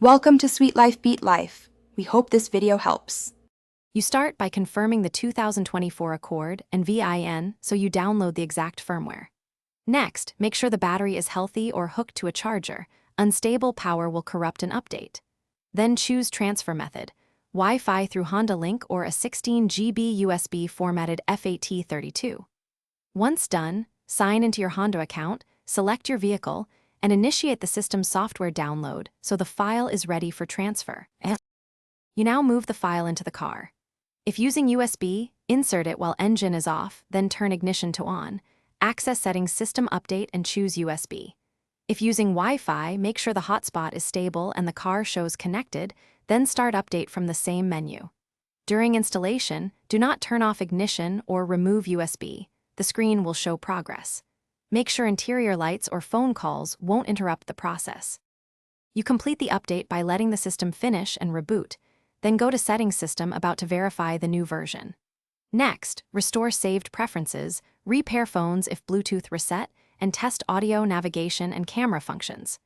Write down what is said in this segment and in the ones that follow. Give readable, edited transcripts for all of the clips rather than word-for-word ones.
Welcome to Sweet Life Beat Life. We hope this video helps. You start by confirming the 2024 Accord and VIN so you download the exact firmware. Next, make sure the battery is healthy or hooked to a charger. Unstable power will corrupt an update. Then choose transfer method, Wi-Fi through Honda Link or a 16 GB USB formatted FAT32. Once done, sign into your Honda account, select your vehicle, and initiate the system's software download so the file is ready for transfer. You now move the file into the car. If using USB, insert it while engine is off, then turn ignition to on. Access settings system update and choose USB. If using Wi-Fi, make sure the hotspot is stable and the car shows connected, then start update from the same menu. During installation, do not turn off ignition or remove USB. The screen will show progress. Make sure interior lights or phone calls won't interrupt the process. You complete the update by letting the system finish and reboot, then go to Settings System about to verify the new version. Next, restore saved preferences, repair phones if Bluetooth reset, and test audio, navigation, and camera functions.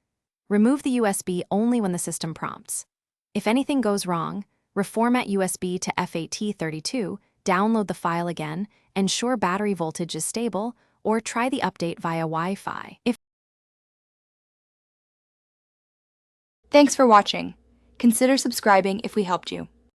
Remove the USB only when the system prompts. If anything goes wrong, reformat USB to FAT32, download the file again, ensure battery voltage is stable, or try the update via Wi-Fi. Thanks for watching. Consider subscribing if we helped you.